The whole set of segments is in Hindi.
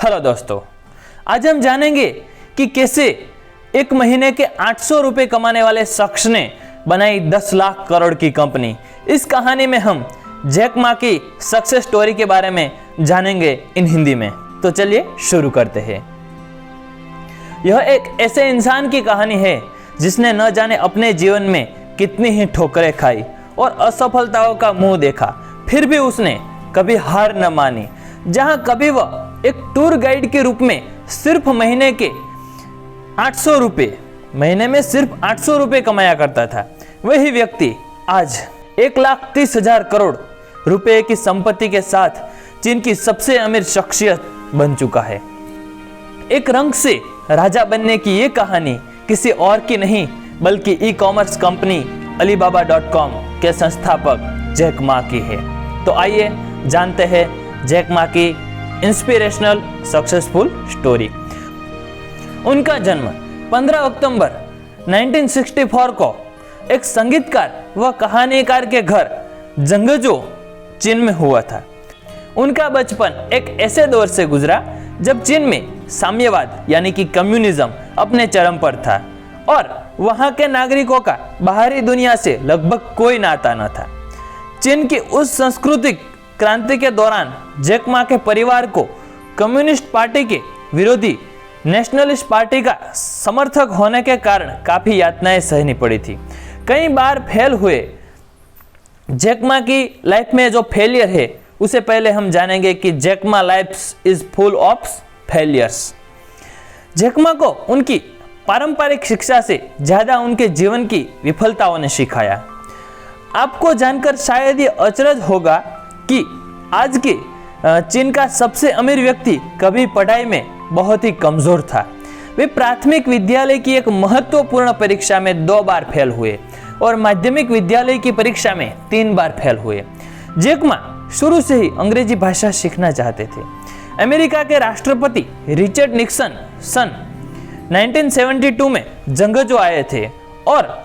हेलो दोस्तों, आज हम जानेंगे कि कैसे एक महीने के 800 रुपए कमाने वाले शख्स ने बनाई 10 लाख करोड़ की कंपनी। इस कहानी में हम जैक मा की सक्सेस स्टोरी के बारे में जानेंगे इन हिंदी में। तो चलिए शुरू करते हैं। यह एक ऐसे इंसान की कहानी है जिसने न जाने अपने जीवन में कितनी ही ठोकरें खाई और असफलताओं का मुंह देखा, फिर भी उसने कभी हार न मानी। जहां कभी वह एक टूर गाइड के रूप में सिर्फ महीने में सिर्फ 800 रुपए कमाया करता था, वही व्यक्ति आज 1,30,000 करोड़ रुपए की संपत्ति के साथ चीन की सबसे अमीर शख्सियत बन चुका है। एक रंग से राजा बनने की ये कहानी किसी और की नहीं बल्कि ई कॉमर्स कंपनी Alibaba.com के संस्थापक जैक मा की है। तो आइए जानते हैं जैक मा की इंस्पिरेशनल सक्सेसफुल स्टोरी। उनका जन्म 15 अक्टूबर 1964 को एक संगीतकार व कहानीकार के घर जंगजो चीन में हुआ था। उनका बचपन एक ऐसे दौर से गुजरा जब चीन में साम्यवाद यानी कि कम्युनिज्म अपने चरम पर था और वहां के नागरिकों का बाहरी दुनिया से लगभग कोई नाता न था। चीन की उस सांस्कृतिक क्रांति के दौरान जैक मा के परिवार को कम्युनिस्ट पार्टी के विरोधी नेशनलिस्ट पार्टी का समर्थक होने के कारण काफी यातनाएं सहनी पड़ी थी। कई बार फेल हुए। जैक मा की लाइफ में जो फेलियर है उसे पहले हम जानेंगे कि Jack Ma life is full of failures. Jack Ma को उनकी पारंपरिक शिक्षा से ज्यादा उनके जीवन की विफलताओं ने सिखाया। आपको जानकर शायद ये अचरज होगा कि आज के चीन का सबसे अमीर व्यक्ति कभी पढ़ाई में बहुत ही कमजोर था। वे प्राथमिक विद्यालय की एक महत्वपूर्ण परीक्षा में 2 बार फेल हुए और माध्यमिक विद्यालय की परीक्षा में 3 बार फेल हुए। जैक मा शुरू से ही अंग्रेजी भाषा सीखना चाहते थे। अमेरिका के राष्ट्रपति रिचर्ड निक्सन सन 1972 में जंगजो आए थे और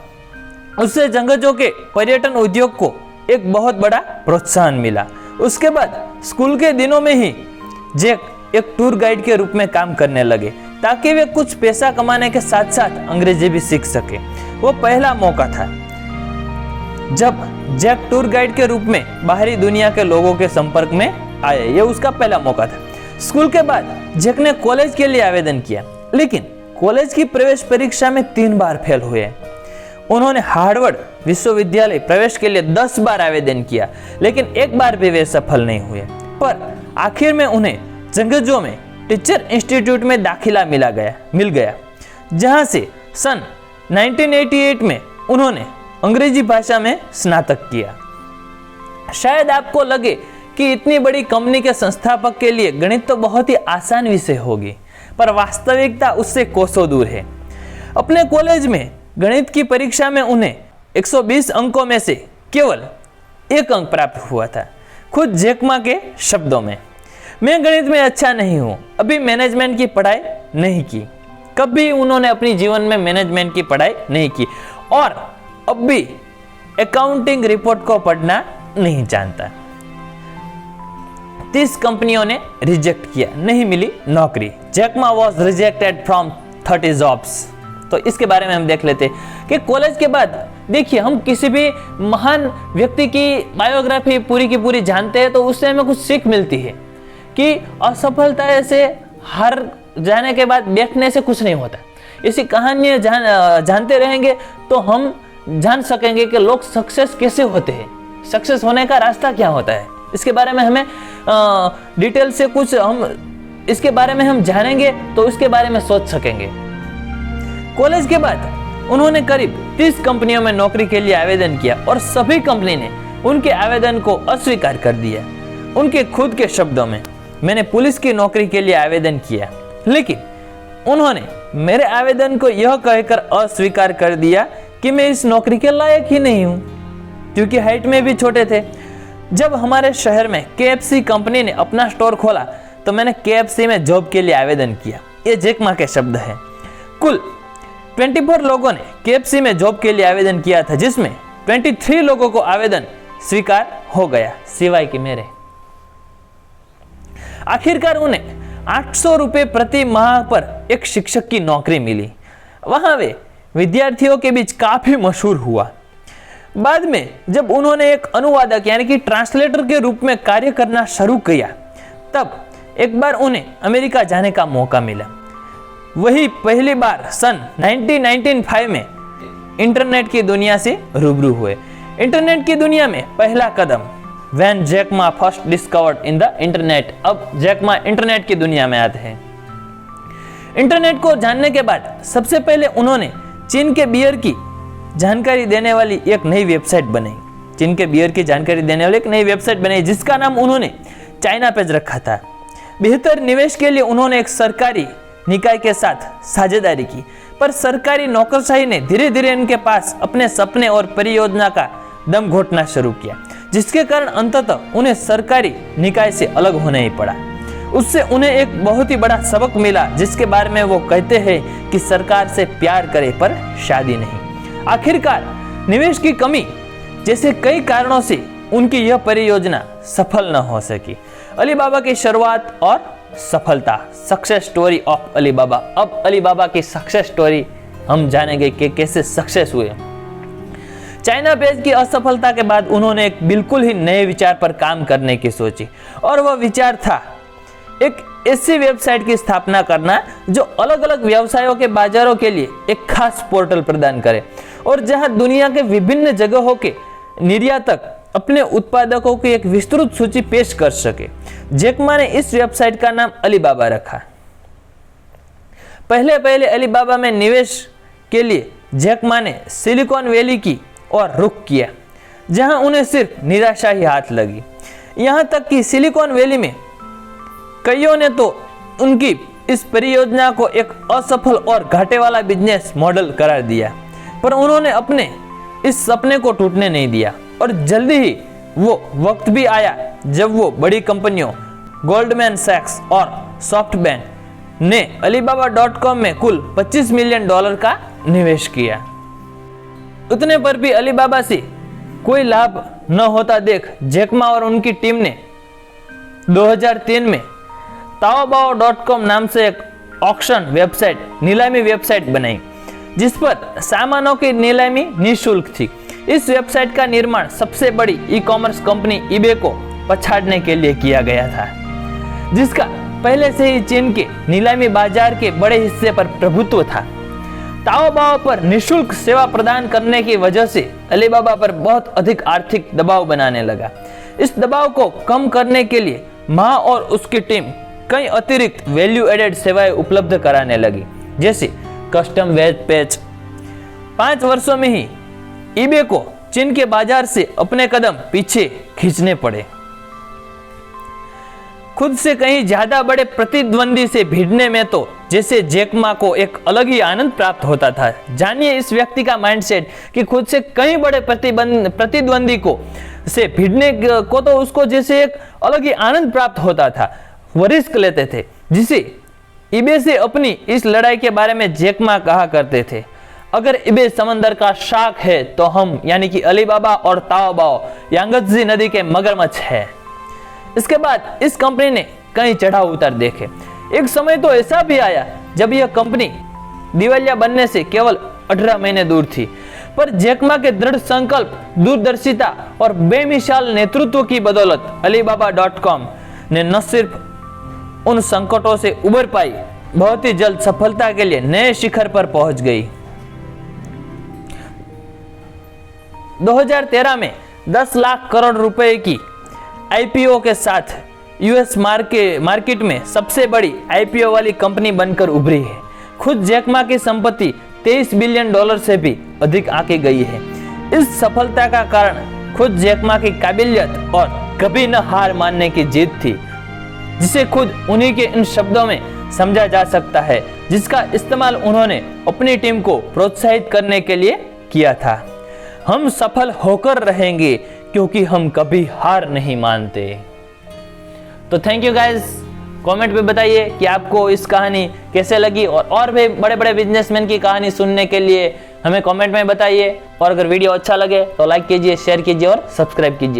उससे जंगजो के पर्यटन उद्योग को एक बहुत बड़ा प्रोत्साहन मिला। उसके बाद स्कूल के दिनों में ही जैक एक टूर गाइड के रूप में काम करने लगे ताकि वे कुछ पैसा कमाने के साथ साथ अंग्रेजी भी सीख सके। वो पहला मौका था जब जैक टूर गाइड के रूप में बाहरी दुनिया के लोगों के संपर्क में आए। ये उसका पहला मौका था। स्कूल के बाद जैक ने कॉलेज के लिए आवेदन किया, लेकिन कॉलेज की प्रवेश परीक्षा में 3 बार फेल हुए। उन्होंने हार्वर्ड विश्वविद्यालय प्रवेश के लिए 10 बार आवेदन किया, लेकिन एक बार भी वे सफल नहीं हुए। पर आखिर में उन्हें जंगजो में टीचर इंस्टीट्यूट में दाखिला मिल गया, जहां से सन 1988 में उन्होंने अंग्रेजी भाषा में स्नातक किया। शायद आपको लगे कि इतनी बड़ी कंपनी के संस्थापक के लिए गणित तो बहुत ही आसान विषय होगी, पर वास्तविकता उससे कोसों दूर है। अपने कॉलेज में गणित की परीक्षा में उन्हें 120 अंकों में से केवल 1 अंक प्राप्त हुआ था। खुद जैक मा के शब्दों में, मैं गणित में अच्छा नहीं हूं, अभी मैनेजमेंट की पढ़ाई नहीं की। कभी उन्होंने अपनी जीवन में मैनेजमेंट की पढ़ाई नहीं की और अब भी अकाउंटिंग रिपोर्ट को पढ़ना नहीं जानता। 30 कंपनियों ने रिजेक्ट किया, नहीं मिली नौकरी। Jack Ma was rejected from 30 jobs. तो इसके बारे में हम देख लेते कि कॉलेज के बाद देखिए, हम किसी भी महान व्यक्ति की बायोग्राफी पूरी की पूरी जानते हैं तो उससे हमें कुछ सीख मिलती है कि असफलता से हार जाने के बाद बैठने से कुछ नहीं होता। इसी कहानी जानते रहेंगे तो हम जान सकेंगे कि लोग सक्सेस कैसे होते हैं, सक्सेस होने का रास्ता क्या होता है। इसके बारे में हमें डिटेल से कुछ इसके बारे में हम जानेंगे तो उसके बारे में सोच सकेंगे। कॉलेज के बाद उन्होंने करीब 30 कंपनियों में नौकरी के लिए आवेदन किया और सभी कंपनी ने उनके आवेदन को अस्वीकार कर दिया। उनके खुद के शब्दों में, मैंने पुलिस की नौकरी के लिए आवेदन किया, लेकिन उन्होंने मेरे आवेदन को यह कहकर अस्वीकार कर दिया कि मैं इस नौकरी के लायक ही नहीं हूं, क्योंकि हाइट में भी छोटे थे। जब हमारे शहर में KFC कंपनी ने अपना स्टोर खोला तो मैंने KFC में जॉब के लिए आवेदन किया। ये जैक मा के शब्द हैं। कुल 24 लोगों ने KFC में जॉब के लिए आवेदन किया था, जिसमें 23 लोगों को आवेदन स्वीकार हो गया, सिवाय कि मेरे। आखिरकार उन्हें 800 रुपये प्रति माह पर एक शिक्षक की नौकरी मिली। वहां वे विद्यार्थियों के बीच काफी मशहूर हुआ। बाद में जब उन्होंने एक अनुवादक यानी कि ट्रांसलेटर के रूप में कार्य करना शुरू किया, तब एक बार उन्हें अमेरिका जाने का मौका मिला। वही पहली बार सन 1995 में इंटरनेट की दुनिया से रूबरू हुए। इंटरनेट की दुनिया में पहला कदम, when Jack Ma first discovered in the internet. अब जैक मा इंटरनेट की दुनिया में आते हैं। इंटरनेट को जानने के बाद सबसे पहले उन्होंने चीन के बियर की जानकारी देने वाली एक नई वेबसाइट बनाई। चीन के बियर की जानकारी देने वाली एक नई वेबसाइट बनाई जिसका नाम उन्होंने चाइना पेज रखा था। बेहतर निवेश के लिए उन्होंने एक सरकारी निकाय के साथ साझेदारी की, पर सरकारी नौकरशाही ने धीरे धीरे इनके पास अपने सपने और परियोजना का दम घोटना शुरू किया, जिसके कारण अंततः उन्हें सरकारी निकाय से अलग होना ही पड़ा। उससे उन्हें एक बहुत ही बड़ा सबक मिला, जिसके बारे में वो कहते हैं कि सरकार से प्यार करे पर शादी नहीं। आखिरकार निवेश की कमी जैसे कई कारणों से उनकी यह परियोजना सफल न हो सकी। अलीबाबा की शुरुआत और सफलता, सक्सेस स्टोरी ऑफ अलीबाबा। अब अलीबाबा की सक्सेस स्टोरी हम जानेंगे कि कैसे सक्सेस हुए। चाइना पेज की असफलता के बाद उन्होंने एक बिल्कुल ही नए विचार पर काम करने की सोची, और वह विचार था एक ऐसी वेबसाइट की स्थापना करना जो अलग अलग व्यवसायों के बाजारों के लिए एक खास पोर्टल प्रदान करे, और जहां दुनिया के विभिन्न जगहों के निर्यातक अपने उत्पादकों की एक विस्तृत सूची पेश कर सके। जैक मा ने इस वेबसाइट का नाम अलीबाबा रखा। पहले अलीबाबा में निवेश के लिए जैक मा ने सिलिकॉन वैली की ओर रुख किया, जहां उन्हें सिर्फ निराशा ही हाथ लगी। यहां तक कि सिलिकॉन वैली में कईयों ने तो उनकी इस परियोजना को एक असफल और घाटे वाला बिजनेस मॉडल करार दिया, पर उन्होंने अपने इस सपने को टूटने नहीं दिया, और जल्दी ही वो वक्त भी आया जब वो बड़ी कंपनियों गोल्डमैन सैक्स और सॉफ्टबैंक ने alibaba.com में कुल $25 मिलियन का निवेश किया। उतने पर भी अलीबाबा से कोई लाभ न होता देख जैक मा और उनकी टीम ने 2003 में taobao.com नाम से एक ऑक्शन वेबसाइट, नीलामी वेबसाइट बनाई, जिस पर सामानों की नीलामी निःशुल्क थी। इस वेबसाइट का निर्माण सबसे बड़ी ई कॉमर्स कंपनी ईबे को पछाड़ने के लिए किया गया था, जिसका पहले से ही चीन के नीलामी बाजार के बड़े हिस्से पर प्रभुत्व था। ताओबाओ पर निःशुल्क सेवा प्रदान करने की वजह से अलीबाबा पर बहुत अधिक आर्थिक दबाव बनाने लगा। इस दबाव को कम करने के लिए मा और उसकी टीम कई अतिरिक्त वैल्यू एडेड सेवाएं उपलब्ध कराने लगी, जैसे कस्टम वेब पेज। 5 वर्षों में ही ईबे को चीन के बाजार से अपने कदम पीछे खींचने पड़े। खुद से कहीं ज्यादा बड़े प्रतिद्वंदी से भिड़ने में तो जैसे जैक मा को एक अलग ही आनंद प्राप्त होता था। जानिए इस व्यक्ति का माइंडसेट कि खुद से कहीं बड़े प्रतिद्वंदी को से भिड़ने को तो उसको जैसे एक अलग ही आनंद प्राप्त होता था। वो रिस्क लेते थे, जिसे ईबे से अपनी इस लड़ाई के बारे में जैक मा कहा करते थे, अगर ईबे समंदर का शार्क है तो हम यानी कि अलीबाबा और ताओबाओ यांगत्जी नदी के मगरमच्छ है। इसके बाद इस कंपनी ने कई चढ़ाव उतार देखे। एक समय तो ऐसा भी आया जब यह कंपनी दिवालिया बनने से केवल 18 महीने दूर थी, पर जैक मा के दृढ़ संकल्प, दूरदर्शिता और बेमिसाल नेतृत्व की बदौलत alibaba.com ने न सिर्फ उन संकटों से उबर पाई, बहुत ही जल्द सफलता के लिए नए शिखर पर पहुंच गई। 2013 में 10 लाख करोड़ रुपए की आईपीओ के साथ यूएस मार्केट में सबसे बड़ी आईपीओ वाली कंपनी बनकर उभरी है। खुद जैक मा की संपत्ति $23 बिलियन से भी अधिक आंकी गई है। इस सफलता का कारण खुद जैक मा की काबिलियत और कभी न हार मानने की जिद थी, जिसे खुद उन्हीं के इन शब्दों में समझा जा सकता है, जिसका इस्तेमाल उन्होंने अपनी टीम को प्रोत्साहित करने के लिए किया था। हम सफल होकर रहेंगे क्योंकि हम कभी हार नहीं मानते। तो थैंक यू गाइस, कमेंट पे बताइए कि आपको इस कहानी कैसे लगी, और भी बड़े बड़े बिजनेसमैन की कहानी सुनने के लिए हमें कमेंट में बताइए। और अगर वीडियो अच्छा लगे तो लाइक कीजिए, शेयर कीजिए और सब्सक्राइब कीजिए।